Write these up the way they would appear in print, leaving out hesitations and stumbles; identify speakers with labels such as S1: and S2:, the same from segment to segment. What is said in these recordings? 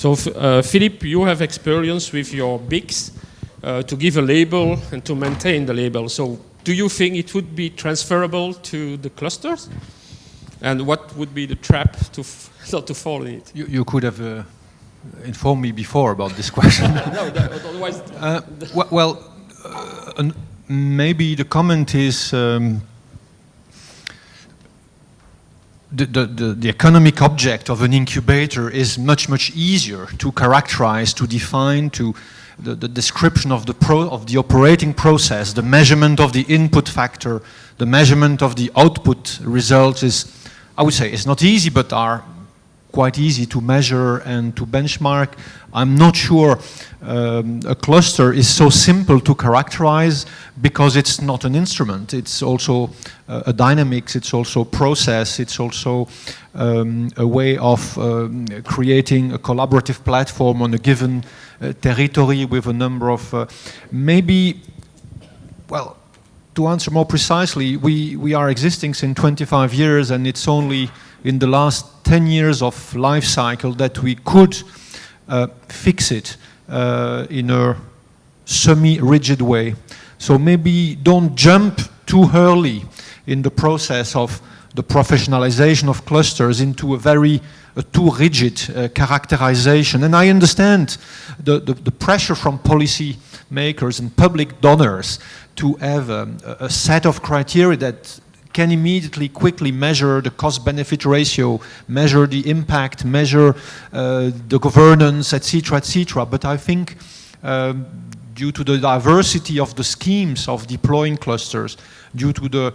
S1: So, Philippe, you have experience with your BICs to give a label and to maintain the label. So, do you think it would be transferable to the clusters? And what would be the trap to not to fall in it?
S2: You could have informed me before about this question.
S1: No, otherwise.
S2: Maybe the comment is the economic object of an incubator is much easier to characterize, to define, to the description of the operating process, the measurement of the input factor, the measurement of the output results is, I would say, it's not easy, but are quite easy to measure and to benchmark. I'm not sure a cluster is so simple to characterize because it's not an instrument. It's also a dynamics, it's also process, it's also a way of creating a collaborative platform on a given territory with a number of to answer more precisely, we are existing since 25 years and it's only in the last 10 years of life cycle that we could fix it in a semi-rigid way. So maybe don't jump too early in the process of the professionalization of clusters into a too rigid characterization. And I understand the pressure from policy makers and public donors to have a set of criteria that can immediately, quickly measure the cost-benefit ratio, measure the impact, measure the governance, etc., etc. But I think due to the diversity of the schemes of deploying clusters, due to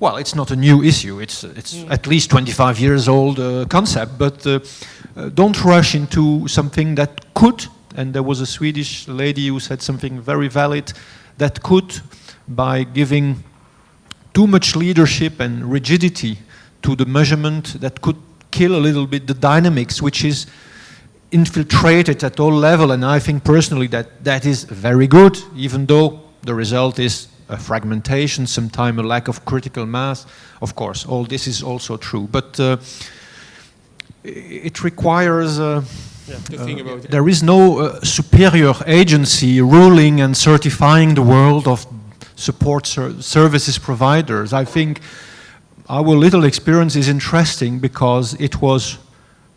S2: it's not a new issue, it's at least 25 years old concept, but don't rush into something that could, and there was a Swedish lady who said something very valid, that could, by giving too much leadership and rigidity to the measurement, that could kill a little bit the dynamics, which is infiltrated at all levels. And I think personally that is very good, even though the result is a fragmentation, sometimes a lack of critical mass. Of course, all this is also true, but it requires to think about it. There is no superior agency ruling and certifying the world of support services providers. I think our little experience is interesting because it was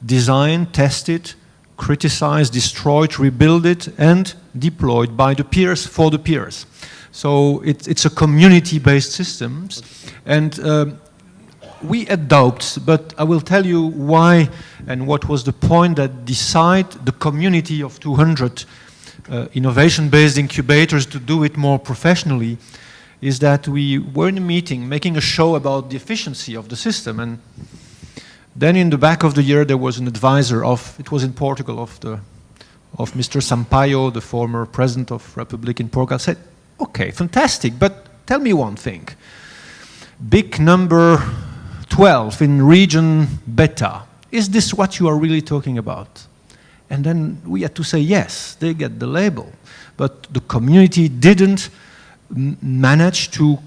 S2: designed, tested, criticized, destroyed, rebuilt, and deployed by the peers for the peers. So it's a community-based system, and we adopt, but I will tell you why and what was the point that decide the community of 200 innovation-based incubators to do it more professionally, is that we were in a meeting making a show about the efficiency of the system, and then in the back of the year there was an advisor it was in Portugal, of Mr. Sampaio, the former president of Republic in Portugal, said, okay, fantastic, but tell me one thing. BIC number 12 in region Beta, is this what you are really talking about? And then we had to say, yes, they get the label. But the community didn't manage to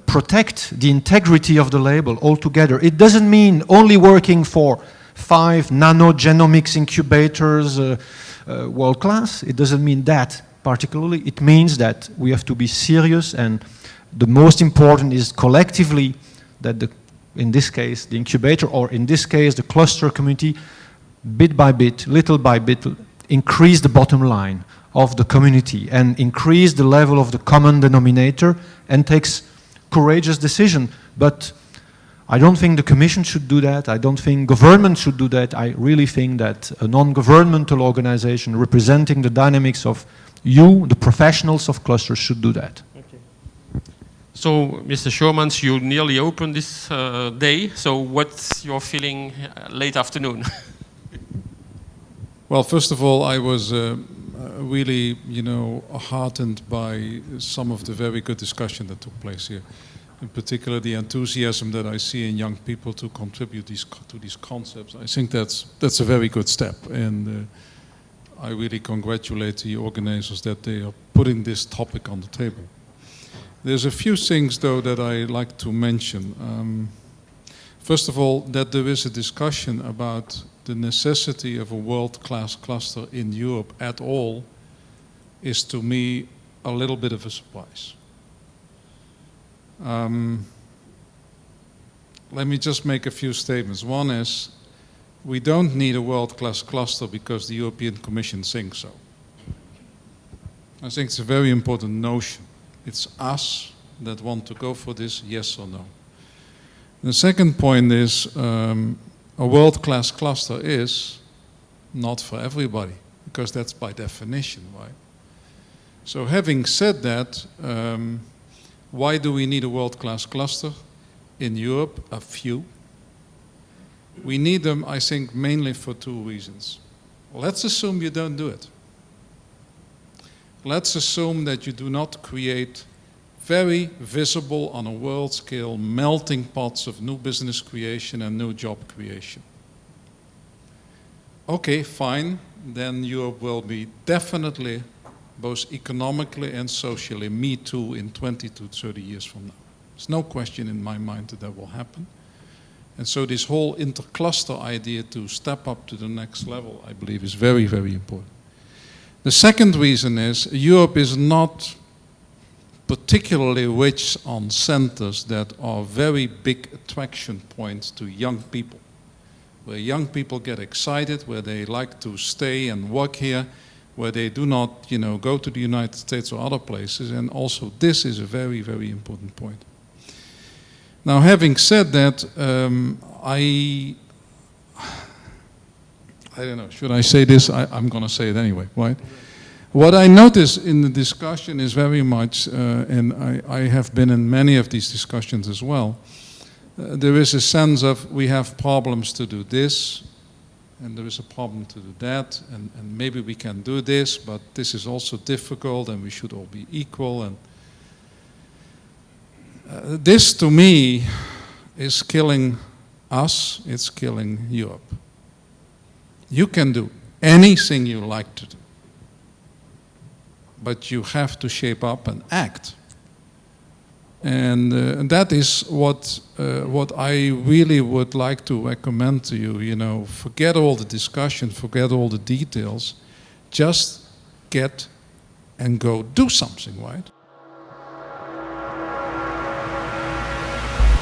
S2: protect the integrity of the label altogether. It doesn't mean only working for 5 nanogenomics incubators world class. It doesn't mean that particularly. It means that we have to be serious, and the most important is collectively that in this case, the incubator, or in this case, the cluster community, bit by bit, little by bit, increase the bottom line of the community and increase the level of the common denominator and takes courageous decision. But I don't think the Commission should do that. I don't think government should do that. I really think that a non-governmental organization representing the dynamics of the professionals of clusters, should do that.
S1: Okay. So, Mr. Schuurmans, you nearly opened this day. So what's your feeling late afternoon?
S3: Well, first of all, I was really, heartened by some of the very good discussion that took place here. In particular, the enthusiasm that I see in young people to contribute to these concepts. I think that's a very good step, and I really congratulate the organizers that they are putting this topic on the table. There's a few things, though, that I like to mention. First of all, that there is a discussion about the necessity of a world-class cluster in Europe at all is to me a little bit of a surprise. Let me just make a few statements. One is, we don't need a world-class cluster because the European Commission thinks so. I think it's a very important notion. It's us that want to go for this, yes or no. The second point is, a world-class cluster is not for everybody, because that's by definition, right? So having said that, why do we need a world-class cluster? In Europe, a few. We need them, I think, mainly for two reasons. Let's assume you don't do it. Let's assume that you do not create very visible on a world scale melting pots of new business creation and new job creation. Okay, fine, then Europe will be definitely, both economically and socially, Me Too in 20 to 30 years from now. There's no question in my mind that that will happen. And so this whole intercluster idea to step up to the next level, I believe, is very, very important. The second reason is Europe is not particularly rich on centers that are very big attraction points to young people, where young people get excited, where they like to stay and work here, where they do not, go to the United States or other places. And also this is a very, very important point. Now, having said that, I don't know, should I say this? I'm going to say it anyway, right? What I notice in the discussion is very much, and I have been in many of these discussions as well, there is a sense of we have problems to do this, and there is a problem to do that, and maybe we can do this, but this is also difficult, and we should all be equal. And this, to me, is killing us, it's killing Europe. You can do anything you like to do, but you have to shape up and act. And that is what I really would like to recommend to you. Forget all the discussion, forget all the details, just get and go do something, right?